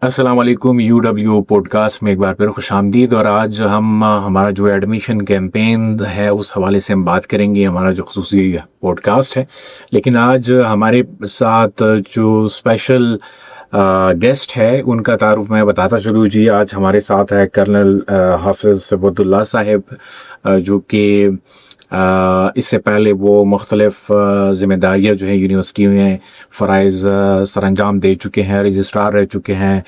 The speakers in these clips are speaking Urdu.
السلام علیکم UW پوڈ کاسٹ میں ایک بار پھر خوش آمدید. اور آج ہم ہمارا جو ایڈمیشن کیمپین ہے اس حوالے سے ہم بات کریں گے, ہمارا جو خصوصی پوڈ کاسٹ ہے. لیکن آج ہمارے ساتھ جو اسپیشل گیسٹ ہے ان کا تعارف میں بتاتا چلوں. جی, آج ہمارے ساتھ ہے کرنل حافظ عبداللہ صاحب, جو کہ اس سے پہلے وہ مختلف ذمہ داریاں جو ہیں یونیورسٹی میں فرائض سر انجام دے چکے ہیں, رجسٹرار رہ چکے ہیں,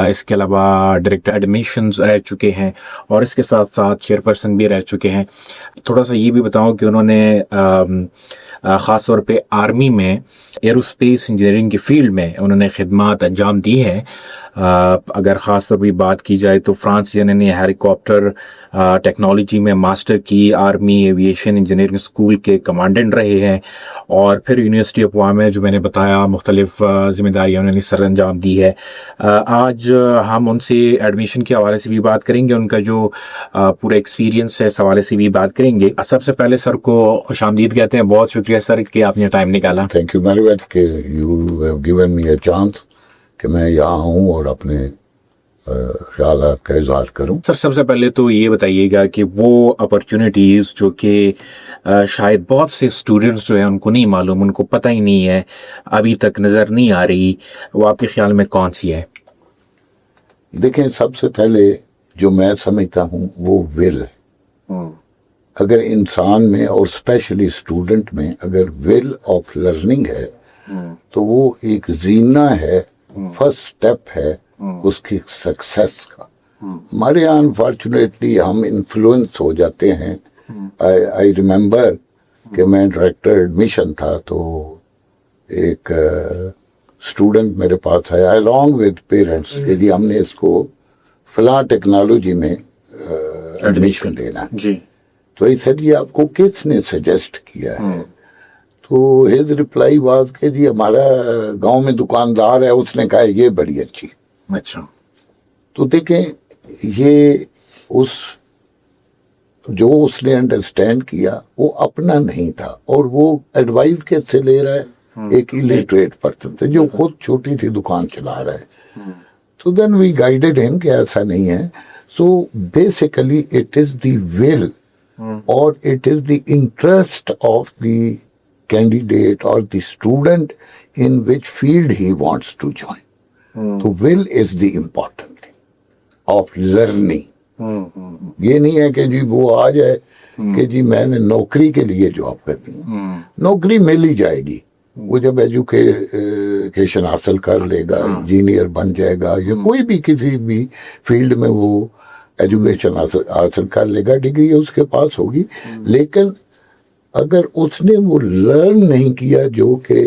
اس کے علاوہ ڈائریکٹر ایڈمیشنز رہ چکے ہیں, اور اس کے ساتھ ساتھ چیئر پرسن بھی رہ چکے ہیں. تھوڑا سا یہ بھی بتاؤں کہ انہوں نے خاص طور پہ آرمی میں ایروسپیس انجینئرنگ کی فیلڈ میں انہوں نے خدمات انجام دی ہے. اگر خاص طور پہ بات کی جائے تو فرانس سے انہوں نے ہیلی کاپٹر ٹیکنالوجی میں ماسٹر کی, آرمی ایویشن انجینئرنگ اسکول کے کمانڈنٹ رہے ہیں, اور پھر یونیورسٹی آف وام میں جو میں نے بتایا مختلف ذمہ داریاں انہوں نے سر انجام دی ہے. آج ہم ان سے ایڈمیشن کے حوالے سے بھی بات کریں گے, ان کا جو پورا ایکسپیرینس ہے اس حوالے سے بھی بات کریں گے. سب سے پہلے سر کو خوش آمدید کہتے ہیں. بہت شکریہ سر کہ آپ نے ٹائم نکالا. تھینک یو ویری مچ کہ you have given me a chance کہ میں یہاں ہوں اور اپنے خیالات کا اظہار کروں. سر سب سے پہلے تو یہ بتائیے گا کہ وہ اپرچونیٹیز جو کہ شاید بہت سے اسٹوڈنٹس جو ہیں ان کو نہیں معلوم, ان کو پتہ ہی نہیں ہے, ابھی تک نظر نہیں آ رہی, وہ آپ کے خیال میں کون سی ہے؟ دیکھیں, سب سے پہلے جو میں سمجھتا ہوں وہ ول. اگر انسان میں اور اسپیشلی اسٹوڈنٹ میں اگر ول آف لرننگ ہے تو وہ ایک زینہ ہے, فرسٹ سٹیپ ہے اس کی سکسیس کا. ہمارے یہاں انفارچونیٹلی ہم انفلوئنس ہو جاتے ہیں. آئی ریممبر کہ میں ڈائریکٹر ایڈمیشن تھا تو ایک اسٹوڈنٹ میرے پاس آیا along with پیرنٹس کہ جی ہم نے اس کو فلاں ٹیکنالوجی میں ایڈمیشن دینا. جی. تو ایسا جی آپ کو کس نے سجیسٹ کیا ہے؟ تو ہز ریپلائی واز کہ جی ہمارا گاؤں میں دکاندار ہے, اس نے کہا یہ بڑی اچھی. اچھا. تو دیکھیں یہ اس نے انڈرسٹینڈ کیا وہ اپنا نہیں تھا, اور وہ ایڈوائز کس سے لے رہا ہے؟ ایک الٹریٹ پرسن سے جو خود چھوٹی سی دکان چلا رہا ہے. تو دین وی گائیڈڈ ہم کہ ایسا نہیں ہے. سو بیسیکلی اٹ از دی ول اور it is the interest of the candidate or the student in which field he wants to join. So will is the important thing of learning. یہ نہیں ہے کہ جی وہ آ جائے کہ جی میں نے نوکری کے لیے جاب کرنی ہے. نوکری مل ہی جائے گی, وہ جب ایجوکیشن حاصل کر لے گا, انجینئر بن جائے گا, یا کوئی بھی کسی بھی فیلڈ میں وہ ایجوکیشن حاصل کر لے گا, ڈگری اس کے پاس ہوگی. لیکن اگر اس نے وہ لرن نہیں کیا جو کہ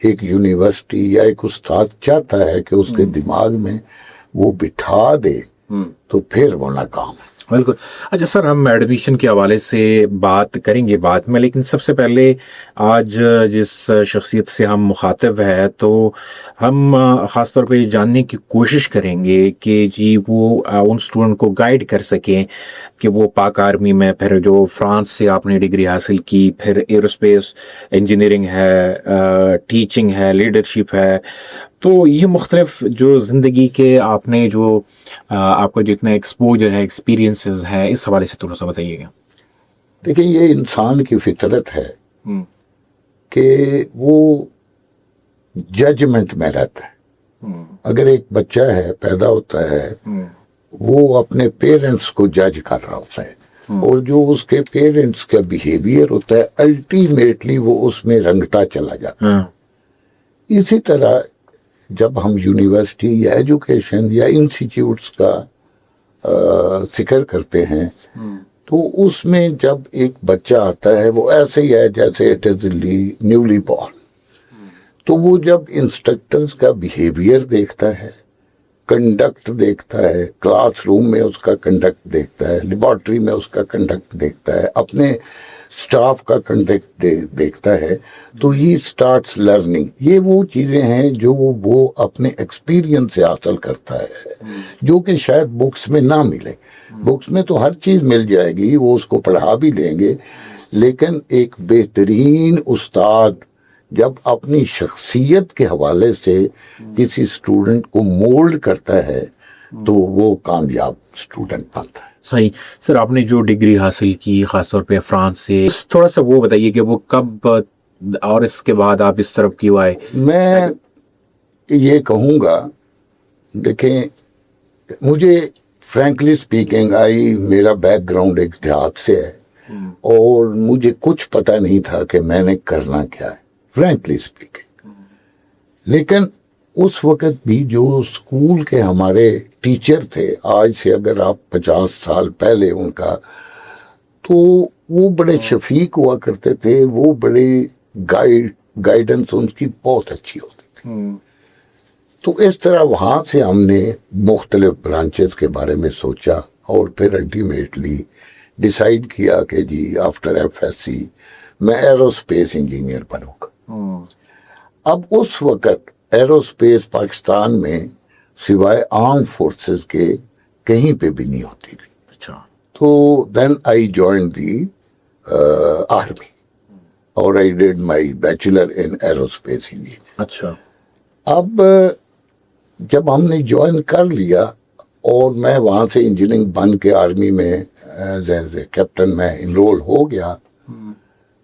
ایک یونیورسٹی یا ایک استاد چاہتا ہے کہ اس کے دماغ میں وہ بٹھا دے, تو پھر وہ ناکام ہے. بالکل. اچھا سر, ہم ایڈمیشن کے حوالے سے بات کریں گے بعد میں, لیکن سب سے پہلے آج جس شخصیت سے ہم مخاطب ہے تو ہم خاص طور پہ یہ جاننے کی کوشش کریں گے کہ جی وہ ان اسٹوڈنٹ کو گائیڈ کر سکیں کہ وہ پاک آرمی میں, پھر جو فرانس سے آپ نے ڈگری حاصل کی, پھر ایروسپیس انجینئرنگ ہے, ٹیچنگ ہے, لیڈرشپ ہے, تو یہ مختلف جو زندگی کے آپ نے جو آپ کا جتنا ایکسپوجر ہے, ایکسپیرینسز ہے, اس حوالے سے تھوڑا سا بتائیے گا. دیکھیں یہ انسان کی فطرت ہے کہ وہ ججمنٹ میں رہتا ہے. اگر ایک بچہ ہے پیدا ہوتا ہے وہ اپنے پیرنٹس کو جج کر رہا ہوتا ہے, اور جو اس کے پیرنٹس کا بیہیویئر ہوتا ہے الٹیمیٹلی وہ اس میں رنگتا چلا جاتا ہے. اسی طرح جب ہم یونیورسٹی یا ایجوکیشن یا انسٹیٹیوٹس کا ذکر کرتے ہیں تو اس میں جب ایک بچہ آتا ہے وہ ایسے ہی ہے جیسے اٹ از نیولی بورن. تو وہ جب انسٹرکٹرز کا بیہیویئر دیکھتا ہے, کنڈکٹ دیکھتا ہے, کلاس روم میں اس کا کنڈکٹ دیکھتا ہے, لیبارٹری میں اس کا کنڈکٹ دیکھتا ہے, اپنے اسٹاف کا کنڈکٹ دیکھتا ہے, تو ہی اسٹارٹس لرننگ. یہ وہ چیزیں ہیں جو وہ اپنے ایکسپیرینس سے حاصل کرتا ہے, جو کہ شاید بکس میں نہ ملے. بکس میں تو ہر چیز مل جائے گی, وہ اس کو پڑھا بھی لیں گے, لیکن ایک بہترین استاد جب اپنی شخصیت کے حوالے سے کسی اسٹوڈنٹ کو مولڈ کرتا ہے تو وہ کامیاب اسٹوڈنٹ بنتا ہے. صحیح. سر آپ نے جو ڈگری حاصل کی خاص طور پہ فرانس سے، تھوڑا سا وہ بتائیے کہ وہ کب اور اس کے بعد آپ اس طرف کیوں آئے؟ میں یہ کہوں گا، دیکھیں مجھے فرینکلی اسپیکنگ میرا بیک گراؤنڈ ایک دیہات سے ہے اور مجھے کچھ پتہ نہیں تھا کہ میں نے کرنا کیا ہے فرینکلی اسپیکنگ. لیکن اس وقت بھی جو اسکول کے ہمارے ٹیچر تھے، آج سے اگر آپ 50 سال پہلے ان کا، تو وہ بڑے شفیق ہوا کرتے تھے، وہ بڑے گائیڈنس ان کی بہت اچھی ہوتی تھی. تو اس طرح وہاں سے ہم نے مختلف برانچز کے بارے میں سوچا اور پھر الٹیمیٹلی ڈیسائیڈ کیا کہ جی آفٹر FSc میں ایروسپیس انجینئر بنوں گا. اب اس وقت ایروسپیس پاکستان میں سوائے آرم فورسز کے کہیں پہ بھی نہیں ہوتی تھی. اچھا. تو دین آئی جوائن دی آرمی اور I did my bachelor in aerospace engineer. اچھا. اب جب ہم نے جوائن کر لیا اور میں وہاں سے انجینئرنگ بن کے آرمی میں ایز اے کیپٹن میں انرول ہو گیا،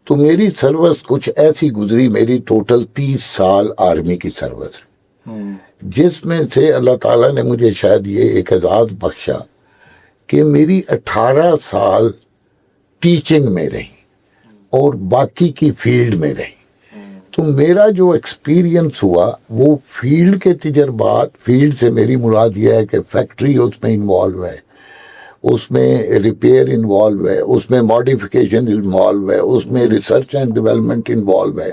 تو میری سروس کچھ ایسی گزری، میری ٹوٹل 30 سال آرمی کی سروس ہے، جس میں سے اللہ تعالیٰ نے مجھے شاید یہ ایک اعزاز بخشا کہ میری 18 سال ٹیچنگ میں رہی اور باقی کی فیلڈ میں رہی. تو میرا جو ایکسپیرینس ہوا وہ فیلڈ کے تجربات، فیلڈ سے میری مراد یہ ہے کہ فیکٹری اس میں انوالو ہے، اس میں ریپیئر انوالو ہے، اس میں ماڈیفیکیشن انوالو ہے، اس میں ریسرچ اینڈ ڈیولپمنٹ انوالو ہے.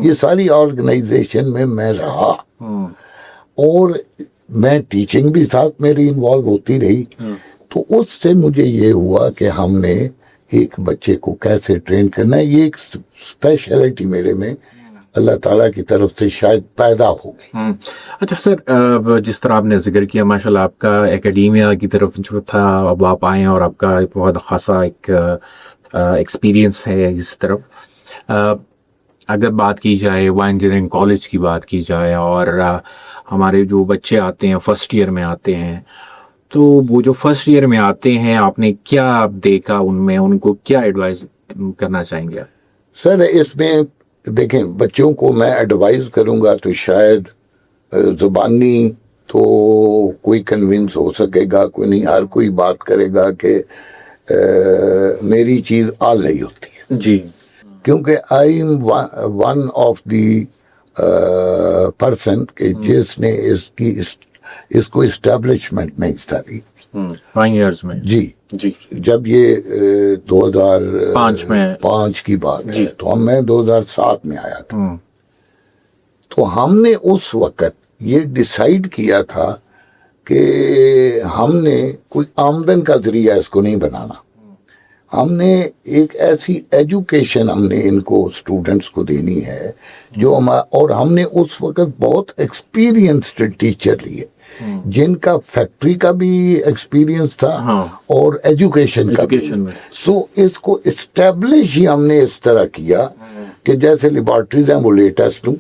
یہ ساری آرگنائزیشن میں رہا اور میں ٹیچنگ بھی ساتھ میری انوالو ہوتی رہی. تو اس سے مجھے یہ ہوا کہ ہم نے ایک بچے کو کیسے ٹرین کرنا ہے، یہ ایک اسپیشلٹی میرے میں اللہ تعالیٰ کی طرف سے شاید پیدا ہو گئی. اچھا سر، جس طرح آپ نے ذکر کیا ماشاء اللہ آپ کا اکیڈیمیا کی طرف جو تھا اب آپ آئے ہیں اور آپ کا بہت خاصا ایک ایکسپیرینس ہے اس طرف. اگر بات کی جائے وہ انجینئرنگ کالج کی بات کی جائے اور ہمارے جو بچے آتے ہیں فرسٹ ایئر میں آتے ہیں، تو وہ جو فرسٹ ایئر میں آتے ہیں آپ نے کیا دیکھا ان میں، ان کو کیا ایڈوائز کرنا چاہیں گے؟ سر اس میں دیکھیں بچوں کو میں ایڈوائز کروں گا تو شاید زبانی تو کوئی کنونس ہو سکے گا کوئی نہیں، ہر کوئی بات کرے گا کہ میری چیز آ رہی ہوتی ہے جی، کیونکہ I am one of the person کہ جس نے اس کو اسٹیبلشمنٹ میں حصہ لی 5 ایئرز میں. جی جی. جب یہ 2005 کی بات ہے تو میں 2007 میں آیا تھا. تو ہم نے اس وقت یہ ڈیسائیڈ کیا تھا کہ ہم نے کوئی آمدن کا ذریعہ اس کو نہیں بنانا، ہم نے ایک ایسی ایجوکیشن ہم نے ان کو اسٹوڈنٹس کو دینی ہے جو اور ہم نے اس وقت بہت ایکسپیرینسڈ ٹیچر لیے جن کا فیکٹری کا بھی ایکسپیرینس تھا اور ایجوکیشن کا بھی. سو اس کو اسٹیبلش ہی ہم نے اس طرح کیا کہ جیسے لیبارٹریز ہیں وہ لیٹسٹ ہوں،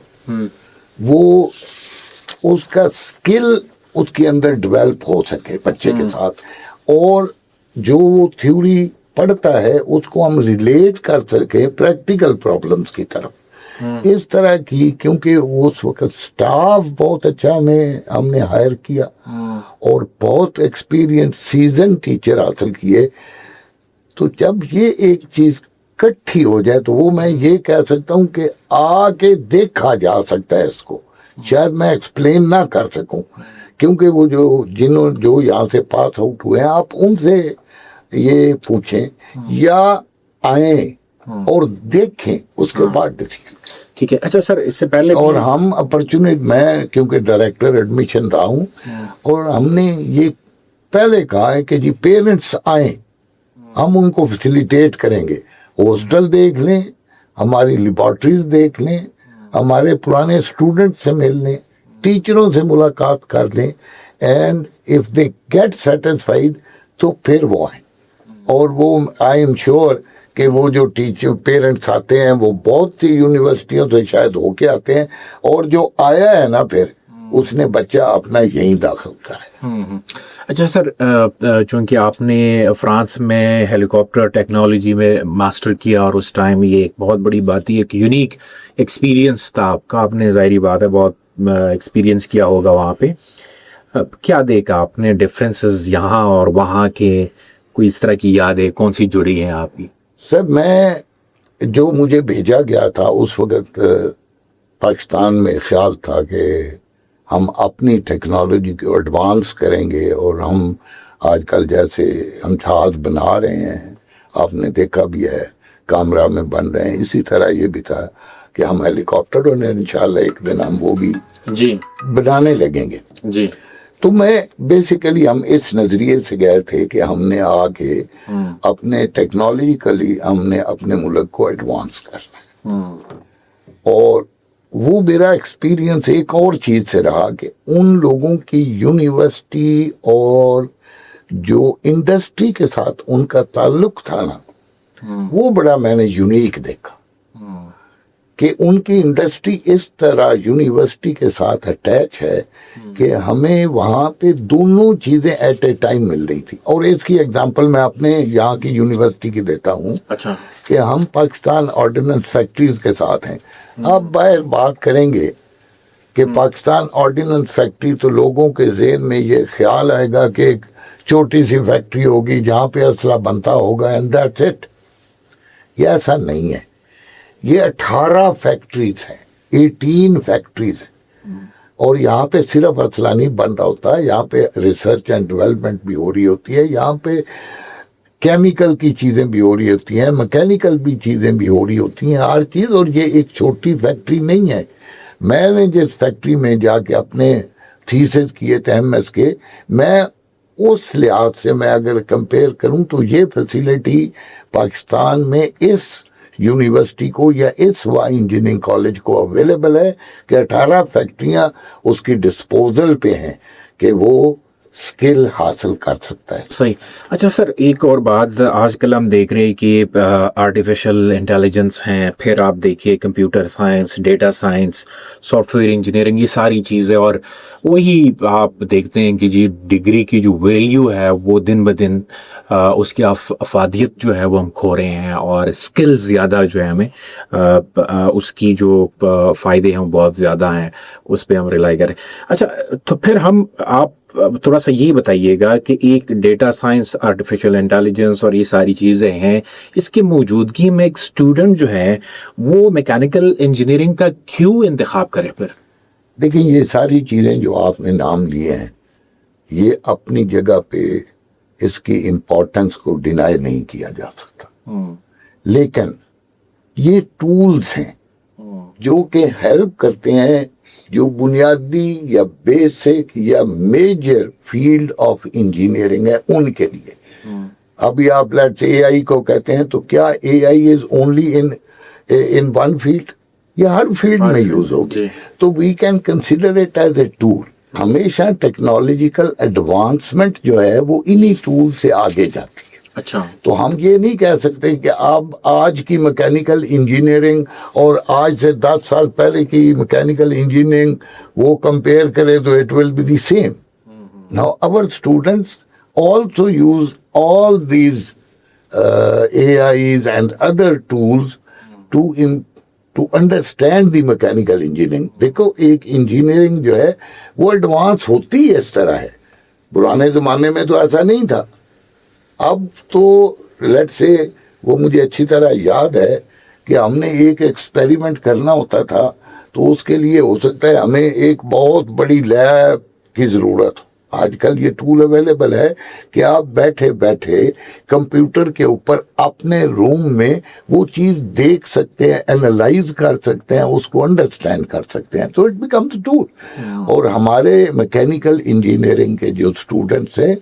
وہ اس کا سکل اس کے اندر ڈیولپ ہو سکے بچے کے ساتھ، اور جو تھیوری پڑھتا ہے اس کو ہم ریلیٹ کر سکیں پریکٹیکل پرابلمس کی طرف. اس طرح کی کیونکہ اس وقت سٹاف بہت اچھا ہم نے ہائر کیا اور بہت ایکسپیرینس سیزن ٹیچر حاصل کیے. تو جب یہ ایک چیز کٹھی ہو جائے تو وہ میں یہ کہہ سکتا ہوں کہ آ کے دیکھا جا سکتا ہے اس کو، شاید میں ایکسپلین نہ کر سکوں کیونکہ وہ جو یہاں سے پاس آؤٹ ہوئے ہیں آپ ان سے یہ پوچھیں یا آئیں اور دیکھیں اس کے بعد ڈیسیجن. ٹھیک ہے. اچھا سر اس سے پہلے اور ہم اپرچونیٹ میں کیونکہ ڈائریکٹر ایڈمیشن رہا ہوں اور ہم نے یہ پہلے کہا ہے کہ جی پیرنٹس آئیں، ہم ان کو فیسیلیٹیٹ کریں گے، ہاسٹل دیکھ لیں، ہماری لیبارٹریز دیکھ لیں، ہمارے پرانے اسٹوڈنٹ سے مل لیں، ٹیچروں سے ملاقات کر لیں، and if they get satisfied تو پھر وہ آئیں. اور وہ آئی ایم شیور کہ وہ جو ٹیچر پیرنٹس آتے ہیں وہ بہت سی یونیورسٹیوں سے شاید ہو کے آتے ہیں, اور جو آیا ہے نا پھر اس نے بچہ اپنا یہیں داخل کرا ہے. اچھا سر, چونکہ آپ نے فرانس میں ہیلی کاپٹر ٹیکنالوجی میں ماسٹر کیا اور اس ٹائم یہ ایک بہت بڑی بات تھی, ایک یونیک ایکسپیرینس تھا آپ کا, آپ نے ظاہری بات ہے بہت ایکسپیرینس کیا ہوگا وہاں پہ. کیا دیکھا آپ نے ڈفرینسز یہاں اور وہاں کے, کوئی اس طرح کی یادیں کون سی جڑی ہیں آپ کی؟ سر میں جو مجھے بھیجا گیا تھا اس وقت پاکستان میں خیال تھا کہ ہم اپنی ٹیکنالوجی کو ایڈوانس کریں گے, اور ہم آج کل جیسے ہم جہاز بنا رہے ہیں, آپ نے دیکھا بھی ہے کیمرہ میں بن رہے ہیں, اسی طرح یہ بھی تھا کہ ہم ہیلی کاپٹر اور انشاءاللہ ایک دن ہم وہ بھی جی بنانے لگیں گے. جی. تو میں بیسیکلی ہم اس نظریے سے گئے تھے کہ ہم نے آ کے اپنے ٹیکنالوجیکلی ہم نے اپنے ملک کو ایڈوانس کرنا ہے. اور وہ میرا ایکسپیرینس ایک اور چیز سے رہا کہ ان لوگوں کی یونیورسٹی اور جو انڈسٹری کے ساتھ ان کا تعلق تھا نا, وہ بڑا میں نے یونیک دیکھا کہ ان کی انڈسٹری اس طرح یونیورسٹی کے ساتھ اٹیچ ہے کہ ہمیں وہاں پہ دونوں چیزیں ایٹ اے ٹائم مل رہی تھی. اور اس کی ایگزامپل میں اپنے یہاں کی یونیورسٹی کی دیتا ہوں. اچھا. کہ ہم پاکستان آرڈیننس فیکٹریز کے ساتھ ہیں. آپ باہر بات کریں گے کہ پاکستان آرڈیننس فیکٹری, تو لوگوں کے ذہن میں یہ خیال آئے گا کہ ایک چھوٹی سی فیکٹری ہوگی جہاں پہ اسلحہ بنتا ہوگا اینڈ دیٹس اٹ. یہ ایسا نہیں ہے. یہ 18 فیکٹریز ہیں, 18 فیکٹریز ہیں, اور یہاں پہ صرف اسلحہ نہیں بن رہا ہوتا, یہاں پہ ریسرچ اینڈ ڈیولپمنٹ بھی ہو رہی ہوتی ہے, یہاں پہ کیمیکل کی چیزیں بھی ہو رہی ہوتی ہیں, میکینیکل بھی چیزیں بھی ہو رہی ہوتی ہیں, ہر چیز. اور یہ ایک چھوٹی فیکٹری نہیں ہے. میں نے جس فیکٹری میں جا کے اپنے تھیسس کیے تھے MS کے, میں اس لحاظ سے میں اگر کمپیئر کروں تو یہ فیسیلیٹی پاکستان میں اس یونیورسٹی کو یا اس انجینئرنگ کالج کو اویلیبل ہے کہ 18 فیکٹریاں اس کی ڈسپوزل پہ ہیں کہ وہ سکل حاصل کر سکتا ہے. صحیح. اچھا سر, ایک اور بات, آج کل ہم دیکھ رہے ہیں کہ آرٹیفیشل انٹیلیجنس ہیں, پھر آپ دیکھیے computer science, data science, soft ware engineering, یہ ساری چیزیں, اور وہی آپ دیکھتے ہیں کہ جی ڈگری کی جو ویلیو ہے وہ دن بدن اس کی افادیت جو ہے وہ ہم کھو رہے ہیں, اور اسکلز زیادہ جو ہے ہمیں اس کی جو فائدے ہیں بہت زیادہ ہیں, اس پہ ہم ریلائی کریں. اچھا, تو پھر آپ تھوڑا سا یہ بتائیے گا کہ ایک ڈیٹا سائنس, آرٹیفیشل انٹیلیجنس اور یہ ساری چیزیں ہیں, اس کی موجودگی میں ایک اسٹوڈنٹ جو ہے وہ میکینیکل انجینئرنگ کا کیوں انتخاب کرے؟ پھر دیکھیں, یہ ساری چیزیں جو آپ نے نام لیے ہیں یہ اپنی جگہ پہ اس کی امپورٹنس کو ڈینائی نہیں کیا جا سکتا, لیکن یہ ٹولز ہیں جو کہ ہیلپ کرتے ہیں جو بنیادی یا بیسک یا میجر فیلڈ آف انجینئرنگ ہے ان کے لیے. ابھی آپ لیٹس AI کو کہتے ہیں, تو کیا AI is only in one field? یہ ہر فیلڈ میں یوز ہوگی. تو we can consider it as a tool. ہمیشہ ٹیکنالوجیکل ایڈوانسمنٹ جو ہے وہ انہی ٹول سے آگے جاتی ہے. اچھا, تو ہم یہ نہیں کہہ سکتے کہ آپ آج کی میکینیکل انجینئرنگ اور آج سے 10 سال پہلے کی میکینیکل انجینئرنگ وہ کمپیئر کریں تو it will be the same. Now our students also use all these AIs and other tools to understand the mechanical engineering. دیکھو, ایک انجینئرنگ جو ہے وہ ایڈوانس ہوتی ہے اس طرح ہے. پرانے زمانے میں تو ایسا نہیں تھا. اب تو لیٹ سے وہ مجھے اچھی طرح یاد ہے کہ ہم نے ایک ایکسپیریمنٹ کرنا ہوتا تھا, تو اس کے لیے ہو سکتا ہے ہمیں ایک بہت بڑی لیب کی ضرورت ہو. آج کل یہ ٹول اویلیبل ہے کہ آپ بیٹھے بیٹھے کمپیوٹر کے اوپر اپنے روم میں وہ چیز دیکھ سکتے ہیں, اینالائز کر سکتے ہیں, اس کو انڈرسٹینڈ کر سکتے ہیں. تو اٹ بیکمز ٹول. اور ہمارے میکینیکل انجینئرنگ کے جو اسٹوڈنٹس ہیں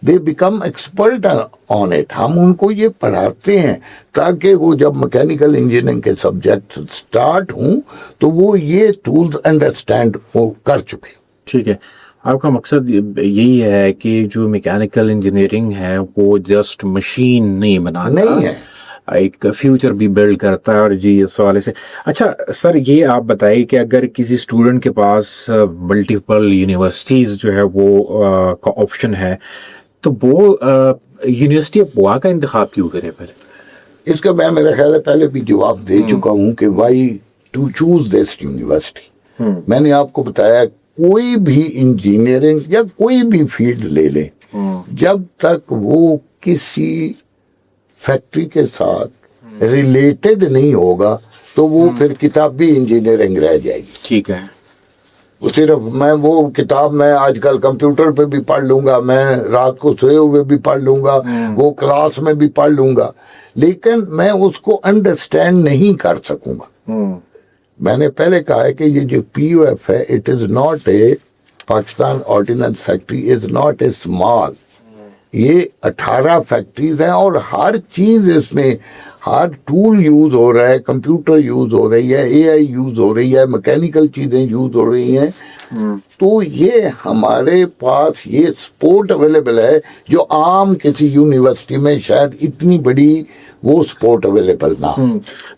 they become expert on it. ہم ان کو یہ پڑھاتے ہیں تاکہ وہ جب میکینیکل انجینئرنگ کے سبجیکٹ سٹارٹ ہوں تو وہ یہ ٹولز انڈرسٹینڈ کر چکے. ٹھیک ہے, آپ کا مقصد یہی ہے کہ جو میکینیکل انجینئرنگ ہے وہ جسٹ مشین نہیں بنانا, نہیں ہے, ایک فیوچر بھی بلڈ کرتا ہے. اور جی اس حوالے سے اچھا سر یہ آپ بتائیے کہ اگر کسی اسٹوڈنٹ کے پاس ملٹیپل یونیورسٹیز جو ہے وہ کا آپشن ہے تو وہ یونیورسٹی آف گوا کا انتخاب کیوں کرے پھر؟ اس کا میں میرا خیال ہے پہلے بھی جواب دے چکا ہوں کہ why to choose this university. میں نے آپ کو بتایا کوئی بھی انجینئرنگ یا کوئی بھی فیلڈ لے لیں جب تک وہ کسی فیکٹری کے ساتھ ریلیٹڈ نہیں ہوگا تو وہ پھر کتابی انجینئرنگ رہ جائے گی. ٹھیک ہے. وہ صرف میں وہ کتاب میں آج کل کمپیوٹر پہ بھی پڑھ لوں گا, میں رات کو سوئے ہوئے بھی پڑھ لوں گا, وہ کلاس میں بھی پڑھ لوں گا, لیکن میں اس کو انڈرسٹینڈ نہیں کر سکوں گا. میں نے پہلے کہا ہے کہ یہ جو پی یو ایف ہے it is not a Pakistan ordnance factory is not a small. یہ 18 فیکٹریز ہیں اور ہر چیز اس میں, ہر ٹول یوز ہو رہا ہے, کمپیوٹر یوز ہو رہی ہے, اے آئی یوز ہو رہی ہے, میکینیکل چیزیں یوز ہو رہی ہیں. تو یہ ہمارے پاس یہ سپورٹ اویلیبل ہے جو عام کسی یونیورسٹی میں شاید اتنی بڑی وہ سپورٹ اویلیبل نہ.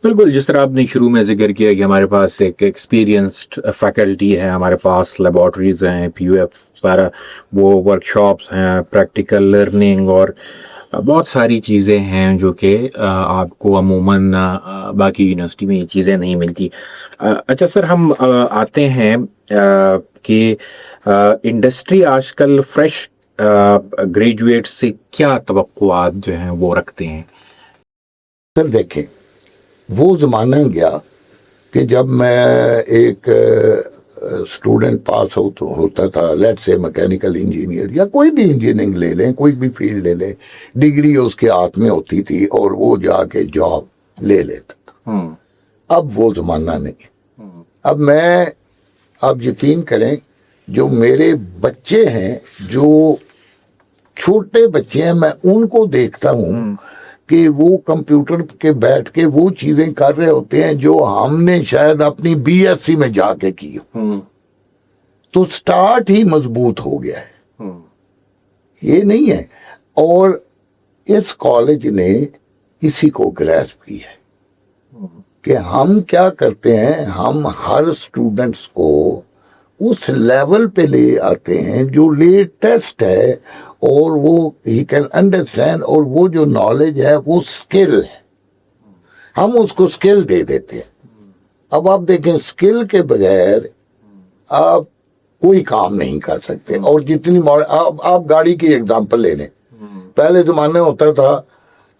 بالکل, جس طرح آپ نے شروع میں ذکر کیا کہ ہمارے پاس ایک ایکسپیرینسڈ فیکلٹی ہے, ہمارے پاس لیبارٹریز ہیں, پی یو ایف سارا وہ ورک شاپس ہیں, پریکٹیکل لرننگ اور بہت ساری چیزیں ہیں جو کہ آپ کو عموماً باقی یونیورسٹی میں یہ چیزیں نہیں ملتی. اچھا سر, ہم آتے ہیں کہ انڈسٹری آج کل فریش گریجویٹ سے کیا توقعات جو ہیں وہ رکھتے ہیں؟ سر دیکھیں, وہ زمانہ گیا کہ جب میں ایک اسٹوڈنٹ پاس ہوتا تھا, لیٹ سے میکینیکل انجینئر یا کوئی بھی انجینئرنگ لے لیں, کوئی بھی فیلڈ لے لیں, ڈگری اس کے ہاتھ میں ہوتی تھی اور وہ جا کے جاب لے لیتا تھا. اب وہ زمانہ نہیں. اب آپ یقین کریں جو میرے بچے ہیں, جو چھوٹے بچے ہیں, میں ان کو دیکھتا ہوں کہ وہ کمپیوٹر کے بیٹھ کے وہ چیزیں کر رہے ہوتے ہیں جو ہم نے شاید اپنی بی ایس سی میں جا کے کی ہو. تو سٹارٹ ہی مضبوط ہو گیا ہے, یہ نہیں ہے. اور اس کالج نے اسی کو گریسپ کی ہے کہ ہم کیا کرتے ہیں, ہم ہر اسٹوڈنٹس کو اس لیول پہ لے آتے ہیں جو لیٹسٹ ہے اور وہ ہی کین انڈرسٹینڈ, اور وہ جو نالج ہے وہ اسکل ہے, ہم اس کو اسکل دے دیتے ہیں. اب آپ دیکھیں اسکل کے بغیر آپ کوئی کام نہیں کر سکتے. اور جتنی آپ گاڑی کی ایگزامپل لے لیں, پہلے زمانے ہوتا تھا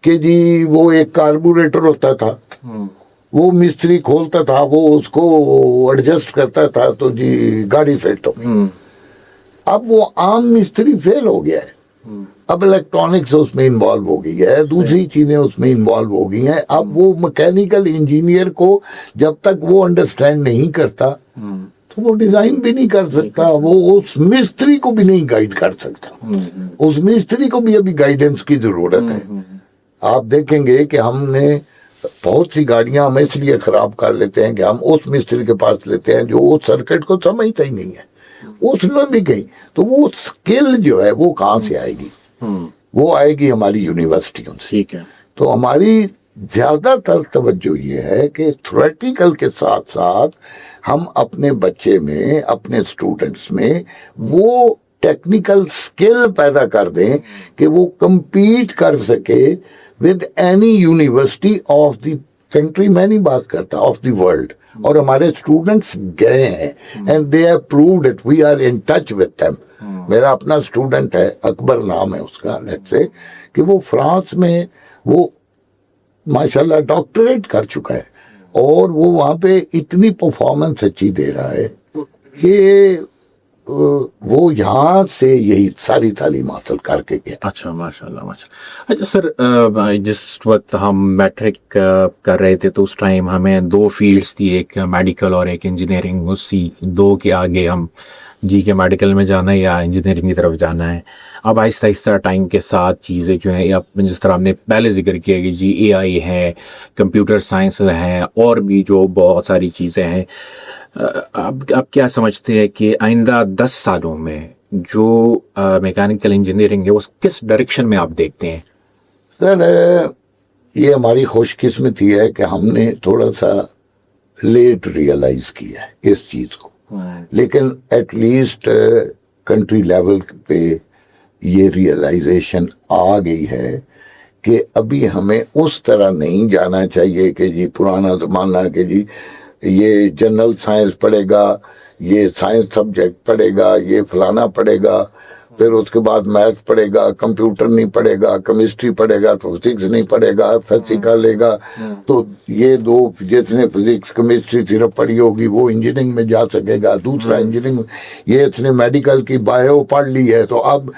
کہ جی وہ ایک کاربوریٹر ہوتا تھا, وہ مستری کھولتا تھا, وہ اس کو ایڈجسٹ کرتا تھا, تو جی گاڑی فٹ ہو گئی. اب وہ عام مستری فیل ہو گیا ہے. اب الیکٹرانکس اس میں انوالو ہو گئی ہے, دوسری چیزیں اس میں انوالو ہو گئی ہیں. اب وہ میکینیکل انجینئر کو جب تک وہ انڈرسٹینڈ نہیں کرتا تو وہ ڈیزائن بھی نہیں کر سکتا, وہ اس مستری کو بھی نہیں گائیڈ کر سکتا. اس مستری کو بھی ابھی گائیڈنس کی ضرورت ہے. آپ دیکھیں گے کہ ہم نے بہت سی گاڑیاں ہم اس لیے خراب کر لیتے ہیں کہ ہم اس مستری کے پاس لیتے ہیں جو اس سرکٹ کو سمجھتا ہی نہیں ہے. اس میں بھی گئی تو وہ سکل جو ہے وہ کہاں سے آئے گی؟ وہ آئے گی ہماری یونیورسٹیوں سے. ٹھیک ہے. تو ہماری زیادہ تر توجہ یہ ہے کہ تھیوریٹیکل کے ساتھ ساتھ ہم اپنے بچے میں, اپنے اسٹوڈنٹس میں وہ ٹیکنیکل سکل پیدا کر دیں کہ وہ کمپیٹ کر سکے with any university of the country. میں نہیں بات کرتا, آف دی ورلڈ. اور ہمارے اسٹوڈنٹس گئے ہیں and they have proved it, we are in touch with them. میرا اپنا اسٹوڈنٹ ہے, اکبر نام ہے اس کا, لیٹ سے کہ وہ فرانس میں وہ ماشاءاللہ ڈاکٹریٹ کر چکا ہے اور وہ وہاں پہ اتنی پرفارمنس اچھی دے رہا ہے کہ وہ یہاں سے یہی ساری تعلیم حاصل کر کے گیا. اچھا ماشاءاللہ ماشاءاللہ. اچھا سر, جس وقت ہم میٹرک کر رہے تھے تو اس ٹائم ہمیں 2 فیلڈز تھی, ایک میڈیکل اور ایک انجینئرنگ. اسی 2 کے آگے ہم جی کے میڈیکل میں جانا ہے یا انجینئرنگ کی طرف جانا ہے. اب آہستہ آہستہ ٹائم کے ساتھ چیزیں جو ہیں, جس طرح ہم نے پہلے ذکر کیا کہ جی اے آئی ہے, کمپیوٹر سائنس ہے, اور بھی جو بہت ساری چیزیں ہیں, آپ کیا سمجھتے ہیں کہ آئندہ 10 سالوں میں جو میکینیکل انجینئرنگ ہے وہ کس ڈائریکشن میں آپ دیکھتے ہیں؟ سر یہ ہماری خوش قسمتی ہے کہ ہم نے تھوڑا سا لیٹ ریئلائز کیا ہے اس چیز کو، لیکن ایٹ لیسٹ کنٹری لیول پہ یہ ریئلائزیشن آ گئی ہے کہ ابھی ہمیں اس طرح نہیں جانا چاہیے کہ جی پرانا زمانہ کہ جی یہ جنرل سائنس پڑھے گا، یہ سائنس سبجیکٹ پڑھے گا، یہ فلانا پڑھے گا، پھر اس کے بعد میتھ پڑھے گا، کمپیوٹر نہیں پڑھے گا، کیمسٹری پڑھے گا تو فزکس نہیں پڑھے گا، فزکس لے گا تو یہ دو جس نے فزکس کیمسٹری صرف پڑھی ہوگی وہ انجینئرنگ میں جا سکے گا، دوسرا انجینئرنگ یہ اس نے میڈیکل کی بایو پڑھ لی ہے تو اب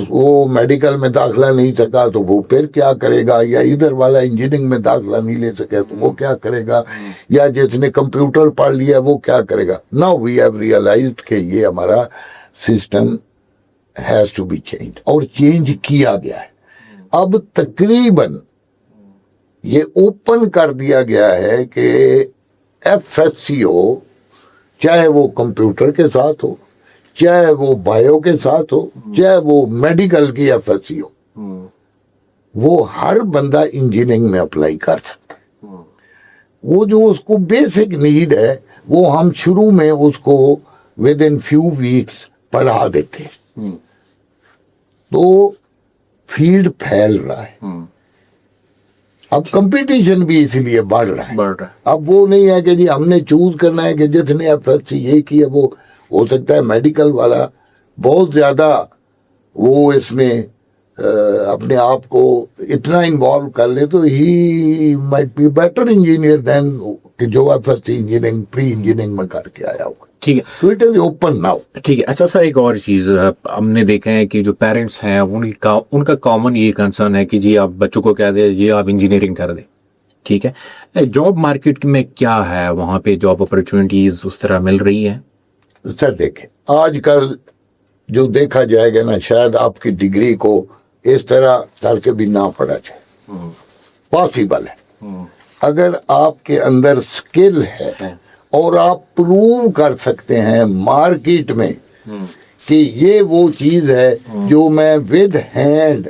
وہ میڈیکل میں داخلہ نہیں سکا تو وہ پھر کیا کرے گا، یا ادھر والا انجینئرنگ میں داخلہ نہیں لے سکے تو وہ کیا کرے گا، یا جس نے کمپیوٹر پڑھ لیا وہ کیا کرے گا. ناؤ وی ہیو ریئلائزڈ کہ یہ ہمارا system has to be changed اور چینج کیا گیا ہے. اب تقریباً یہ اوپن کر دیا گیا ہے کہ ایف ایس سی ہو، چاہے وہ کمپیوٹر کے ساتھ ہو، چاہے وہ بایو کے ساتھ ہو، چاہے وہ میڈیکل کی ایف ایس سی ہو، وہ ہر بندہ انجینئرنگ میں اپلائی کر سکتا ہے. وہ جو اس کو بیسک نیڈ ہے وہ ہم شروع میں اس کو ود ان فیو ویکس پڑھا دیتے ہیں تو فیلڈ پھیل رہا ہے. اب کمپٹیشن بھی اسی لیے بڑھ رہا ہے. اب وہ نہیں ہے کہ جی ہم نے چوز کرنا ہے کہ جس نے ایف ایس سی یہ کیا وہ ہو سکتا ہے میڈیکل والا بہت زیادہ وہ اس میں اپنے آپ کو اتنا انوالو کر لے تو he might be better engineer than کہ جو F S C engineering pre engineering میں کر کے آیا ہوگا. ٹھیک ہے، تو اٹ از اوپن ناؤ. ٹھیک ہے. اچھا سر، ایک اور چیز ہم نے دیکھا ہے کہ جو پیرنٹس ہیں ان کا کامن یہ کنسرن ہے کہ جی آپ بچوں کو کہہ دیں جی آپ انجینئرنگ کر دیں. ٹھیک ہے، جاب مارکیٹ میں کیا ہے وہاں پہ جاب اپرچونیٹیز اس طرح مل رہی ہیں؟ سر دیکھیں آج کل جو دیکھا جائے گا نا، شاید آپ کی ڈگری کو اس طرح کر کے بھی نہ پڑا جائے، پاسبل ہے. اگر آپ کے اندر سکل ہے اور آپ پروو کر سکتے ہیں مارکیٹ میں کہ یہ وہ چیز ہے جو میں ود ہینڈ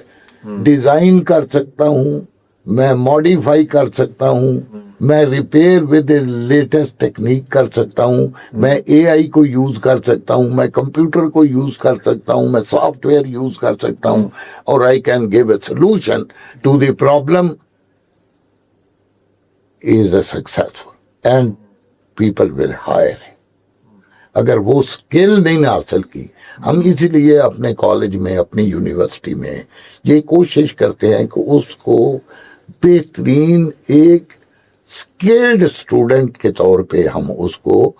ڈیزائن کر سکتا ہوں، میں ماڈیفائی کر سکتا ہوں، میں ریپیئر ود لیٹسٹ ٹیکنیک کر سکتا ہوں، میں اے آئی کو یوز کر سکتا ہوں، میں کمپیوٹر کو یوز کر سکتا ہوں، میں سافٹ ویئر یوز کر سکتا ہوں اور I can give a solution to the problem as a successful and people will hire. اگر وہ سکل نہیں حاصل کی، ہم اسی لیے اپنے کالج میں اپنی یونیورسٹی میں یہ کوشش کرتے ہیں کہ اس کو بہترین ایک سکلڈ اسٹوڈنٹ کے طور پہ ہم اس کو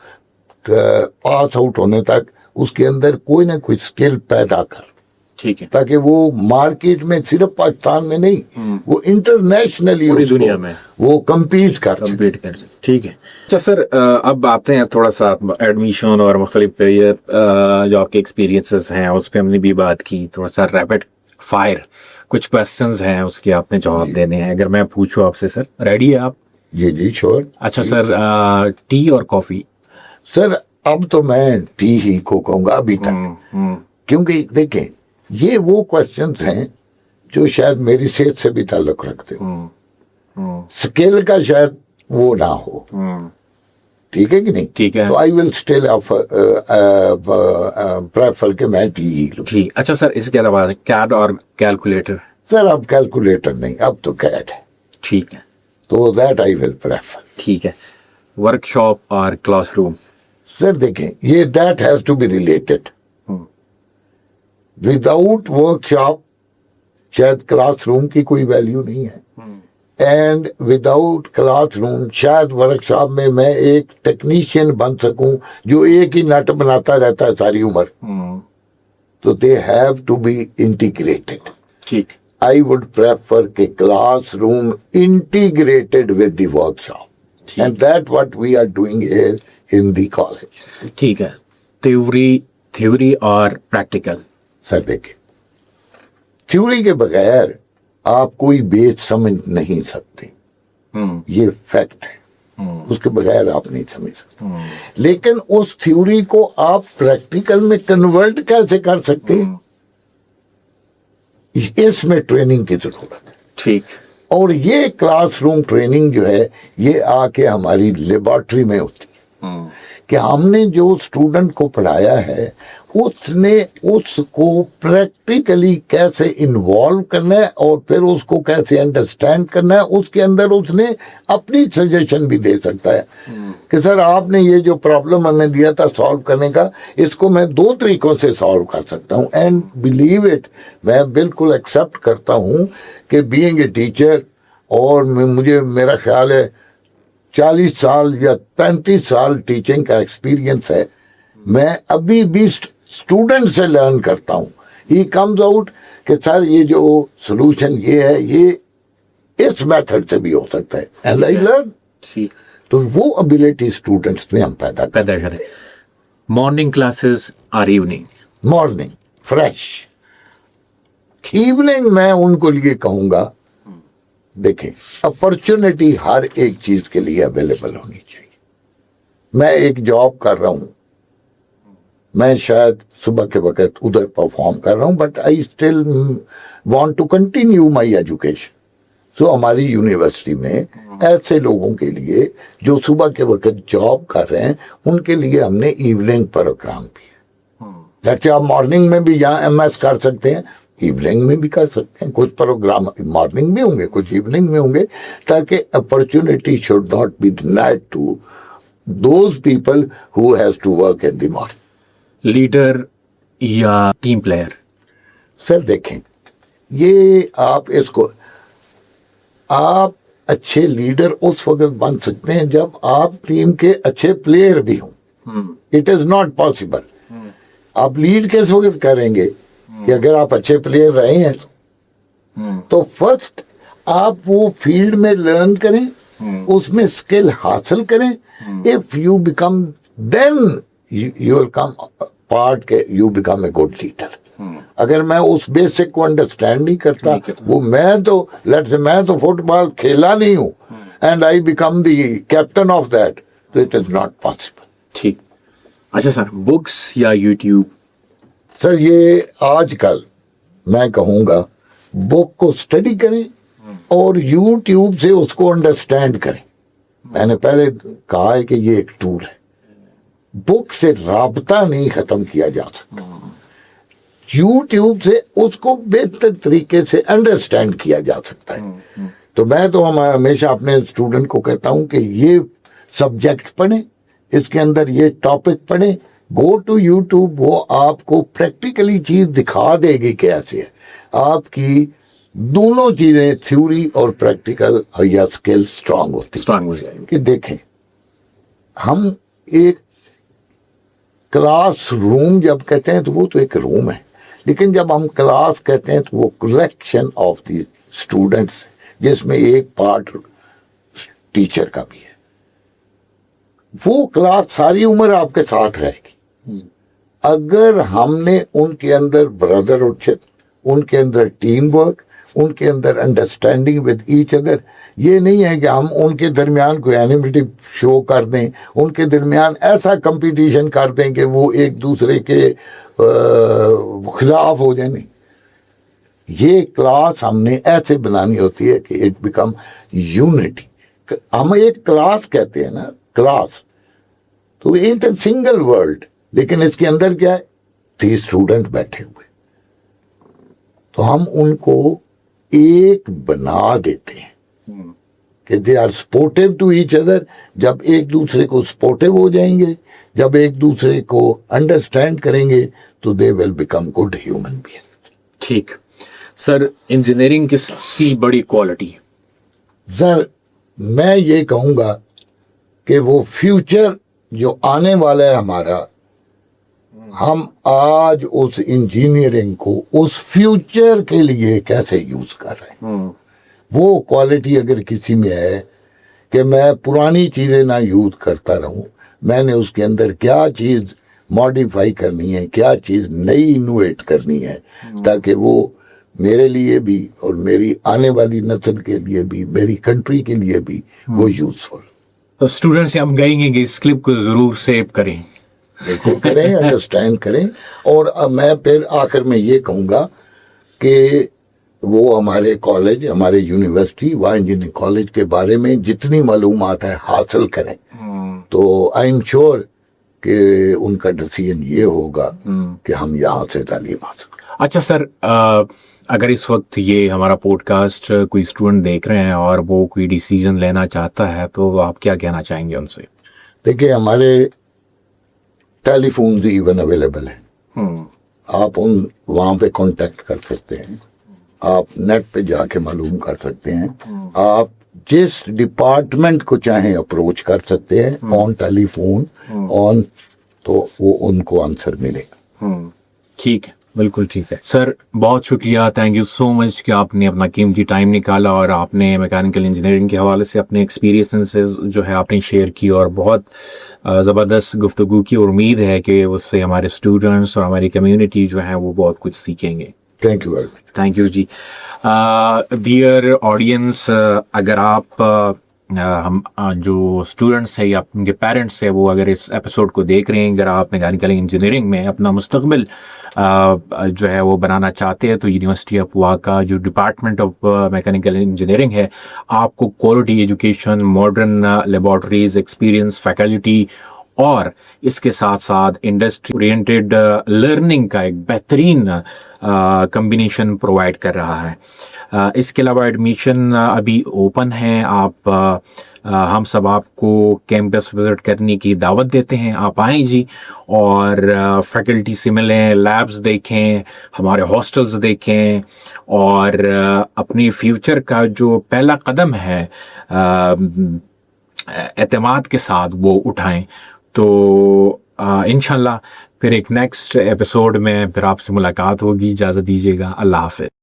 پاس آؤٹ ہونے تک اس کے اندر کوئی نہ کوئی سکل پیدا کر، ٹھیک ہے، تاکہ وہ مارکیٹ میں صرف پاکستان میں نہیں وہ انٹرنیشنلی پوری دنیا میں وہ کمپیٹ کر سکے. ٹھیک ہے. اچھا سر، اب آتے ہیں تھوڑا سا ایڈمیشن اور مختلف جو آپ کے ایکسپیرینسز ہیں اس پہ ہم نے بھی بات کی. تھوڑا سا ریپڈ فائر کچھ کوشچنز ہیں اس کے آپ نے جواب دینے ہیں. اگر میں پوچھوں آپ سے، سر ریڈی ہے آپ؟ جی شور. اچھا سر، ٹی اور کافی؟ سر اب تو میں ٹی ہی کو کہوں گا ابھی تک، کیونکہ دیکھیں یہ وہ کوشچنز ہیں جو شاید میری صحت سے بھی تعلق رکھتے ہوں، سکل کا شاید وہ نہ ہو. ٹھیک ہے کہ نہیں؟ ٹھیک ہے. تو آئی ول اسٹل پریفر کہ میں ٹی ہی لوں. ٹھیک. اچھا سر، اس کے علاوہ کیڈ اور کیلکولیٹر؟ سر اب کیلکولیٹر نہیں، اب تو کیڈ ہے. ٹھیک ہے، تو دیٹ آئی ول پریفر. ٹھیک ہے. ورک شاپ اور کلاس روم؟ سر دیکھیں یہ that has to be related. Without workshop شاید کلاس روم کی کوئی ویلیو نہیں ہے، اینڈ وداؤٹ کلاس روم شاید ورک شاپ میں ایک ٹیکنیشین بن سکوں جو ایک ہی نٹ بناتا رہتا ہے ساری عمر. تو they have to be integrated. ٹھیک. آئی وڈ پریفر کہ classroom integrated with the workshop, and that what we are doing here in the college. ٹھیک ہے. تھیوری اور پریکٹیکل؟ سر دیکھیں تھیوری کے بغیر آپ کوئی بیس سمجھ نہیں سکتے، یہ فیکٹ ہے، اس کے بغیر آپ نہیں سمجھ سکتے. لیکن اس تھیوری کو آپ پریکٹیکل میں کنورٹ کیسے کر سکتے، اس میں ٹریننگ کی ضرورت ہے. ٹھیک. اور یہ کلاس روم ٹریننگ جو ہے یہ آ کے ہماری لیبارٹری میں ہوتی ہے کہ ہم نے جو اسٹوڈنٹ کو پڑھایا ہے اس نے اس کو پریکٹیکلی کیسے انوالو کرنا ہے اور پھر اس کو کیسے انڈرسٹینڈ کرنا ہے. اس کے اندر اس نے اپنی سجیشن بھی دے سکتا ہے کہ سر آپ نے یہ جو پرابلم ہمیں دیا تھا سالو کرنے کا, اس کو میں 2 طریقوں سے سالو کر سکتا ہوں. اینڈ بلیو اٹ, میں بالکل ایکسیپٹ کرتا ہوں کہ بینگ اے ٹیچر, اور مجھے میرا خیال ہے 40 سال یا 35 سال ٹیچنگ کا ایکسپیرینس ہے, میں ابھی بھی اسٹوڈنٹ سے لرن کرتا ہوں. ہی کمز آؤٹ کہ سر یہ جو سولوشن یہ ہے یہ اس میتھڈ سے بھی ہو سکتا ہے, اینڈ آئی لرن. تو وہ ابیلٹی اسٹوڈنٹس میں ہم پیدا کریں. مارننگ کلاسز اور ایوننگ؟ Morning fresh. ایوننگ میں ان کو لیے کہوں گا دیکھیں اپرچونٹی ہر ایک چیز کے لیے اویلیبل ہونی چاہیے. میں ایک جاب کر رہا ہوں, میں شاید صبح کے وقت ادھر پرفارم کر رہا ہوں, but I still want to continue my education. So ہماری یونیورسٹی میں ایسے لوگوں کے لیے جو صبح کے وقت جاب کر رہے ہیں ان کے لیے ہم نے ایوننگ پروگرام بھی ہے. جیسے آپ مارننگ میں بھی یہاں MS کر سکتے ہیں, ایوننگ میں بھی کر سکتے ہیں. کچھ پروگرام مارننگ میں ہوں گے, کچھ ایوننگ میں ہوں گے, تاکہ opportunity should not be denied to those people who has to work in the morning. Leader یا ٹیم پلیئر؟ سر دیکھیں یہ آپ اس کو, آپ اچھے لیڈر اس وقت بن سکتے ہیں جب آپ ٹیم کے اچھے پلیئر بھی ہوں. It is not possible. آپ لیڈ کس وقت کریں گے کہ اگر آپ اچھے پلیئر رہے ہیں تو فرسٹ آپ وہ فیلڈ میں لرن کریں, اس میں اسکل حاصل کریں. If you become then you will come part کے you become a good leader. اگر میں اس بیسک کو انڈرسٹینڈ نہیں کرتا, وہ میں تو فٹ بال کھیلا نہیں ہوں and I become the captain of that, تو اٹ از ناٹ پاسبل. ٹھیک. اچھا سر, بکس یا یوٹیوب؟ سر یہ آج کل میں کہوں گا بک کو اسٹڈی کریں اور یوٹیوب سے اس کو انڈرسٹینڈ کریں. میں نے پہلے کہا ہے کہ یہ ایک ٹول ہے. بک سے رابطہ نہیں ختم کیا جا سکتا, یوٹیوب سے اس کو بہتر طریقے سے انڈرسٹینڈ کیا جا سکتا ہے. تو میں تو ہمیشہ اپنے اسٹوڈنٹ کو کہتا ہوں کہ یہ سبجیکٹ پڑھیں, اس کے اندر یہ ٹاپک پڑھیں, گو ٹو یوٹیوب, وہ آپ کو پریکٹیکلی چیز دکھا دے گی کیسے ہے. آپ کی دونوں چیزیں تھیوری اور پریکٹیکل یا اسکل اسٹرانگ ہوتی. کہ دیکھیں ہم ایک کلاس روم جب کہتے ہیں تو وہ تو ایک روم ہے, لیکن جب ہم کلاس کہتے ہیں تو وہ کلیکشن آف دی اسٹوڈنٹس جس میں ایک پارٹ ٹیچر کا بھی ہے. وہ کلاس ساری عمر آپ کے ساتھ رہے گی. اگر ہم نے ان کے اندر بردرہڈ, ان کے اندر ٹیم ورک, ان کے اندر انڈرسٹینڈنگ ود ایچ ادر, یہ نہیں ہے کہ ہم ان کے درمیان کوئی اینیمیٹی شو کر دیں, ان کے درمیان ایسا کمپٹیشن کر دیں کہ وہ ایک دوسرے کے خلاف ہو جائیں. نہیں, یہ کلاس ہم نے ایسے بنانی ہوتی ہے کہ اٹ بیکم یونٹی. ہم ایک کلاس کہتے ہیں نا, کلاس تو اٹ اے سنگل ورلڈ, لیکن اس کے اندر کیا ہے 3 اسٹوڈنٹ بیٹھے ہوئے, تو ہم ان کو ایک بنا دیتے ہیں کہ they are supportive to each other. جب ایک دوسرے کو سپورٹیو ہو جائیں گے, جب ایک دوسرے کو انڈرسٹینڈ کریں گے, تو they will become good human being. ٹھیک. سر انجینئرنگ کی سب سے بڑی کوالٹی؟ سر میں یہ کہوں گا کہ وہ فیوچر جو آنے والا ہے ہمارا, ہم آج اس انجینئرنگ کو اس فیوچر کے لیے کیسے یوز کر رہے ہیں. وہ کوالٹی اگر کسی میں ہے کہ میں پرانی چیزیں نہ یوز کرتا رہوں, میں نے اس کے اندر کیا چیز ماڈیفائی کرنی ہے, کیا چیز نئی انوویٹ کرنی ہے, تاکہ وہ میرے لیے بھی اور میری آنے والی نسل کے لیے بھی, میری کنٹری کے لیے بھی وہ یوزفل. تو اسٹوڈنٹ سے ہم کہیں گے کہ اس کلپ کو ضرور سیو کریں, بالکل کریں, انڈرسٹینڈ کریں. اور میں پھر آخر میں یہ کہوں گا کہ وہ ہمارے کالج، ہمارے یونیورسٹی وہاں انجینئرنگ کالج کے بارے میں جتنی معلومات ہے حاصل کریں، تو آئی ایم شیور کہ ان کا ڈیسیژن یہ ہوگا کہ ہم یہاں سے تعلیم حاصل کریں۔ اچھا سر، اگر اس وقت یہ ہمارا پوڈ کاسٹ کوئی اسٹوڈنٹ دیکھ رہے ہیں اور وہ کوئی ڈیسیژن لینا چاہتا ہے تو آپ کیا کہنا چاہیں گے ان سے؟ دیکھیں، ہمارے ٹیلی فونز ایون اویلیبل ہیں، آپ وہاں پہ کانٹیکٹ کر سکتے ہیں، آپ نیٹ پہ جا کے معلوم کر سکتے ہیں، آپ جس ڈپارٹمنٹ کو چاہیں اپروچ کر سکتے ہیں آن ٹیلی فون آن، تو وہ ان کو آنسر ملے گا۔ ٹھیک ہے، بالکل ٹھیک ہے سر، بہت شکریہ، تھینک یو سو مچ کہ آپ نے اپنا قیمتی ٹائم نکالا اور آپ نے میکینیکل انجینئرنگ کے حوالے سے اپنے ایکسپیرینسز جو ہے آپ نے شیئر کی، اور بہت زبردست گفتگو کی، اور امید ہے کہ اس سے ہمارے اسٹوڈنٹس اور ہماری کمیونٹی جو ہے وہ بہت کچھ سیکھیں گے۔ Thank you very much. Thank you ji. Dear audience, اگر آپ ہم جو اسٹوڈنٹس ہیں یا ان کے پیرنٹس ہیں وہ اگر اس ایپیسوڈ کو دیکھ رہے ہیں، اگر آپ میکینیکل انجینئرنگ میں اپنا مستقبل جو ہے وہ بنانا چاہتے ہیں، تو یونیورسٹی آف واقع جو ڈپارٹمنٹ آف میکینیکل انجینئرنگ ہے، آپ کو quality education, modern laboratories, experience faculty اور اس کے ساتھ ساتھ انڈسٹری اورینٹیڈ لرننگ کا ایک بہترین کمبینیشن پرووائڈ کر رہا ہے۔ اس کے علاوہ ایڈمیشن ابھی اوپن ہے، ہم سب آپ کو کیمپس وزٹ کرنے کی دعوت دیتے ہیں، آپ آئیں جی، اور فیکلٹی سے ملیں، لیبز دیکھیں، ہمارے ہاسٹلز دیکھیں، اور اپنی فیوچر کا جو پہلا قدم ہے اعتماد کے ساتھ وہ اٹھائیں۔ تو انشاءاللہ پھر ایک نیکسٹ ایپیسوڈ میں پھر آپ سے ملاقات ہوگی۔ اجازت دیجیے گا، اللہ حافظ۔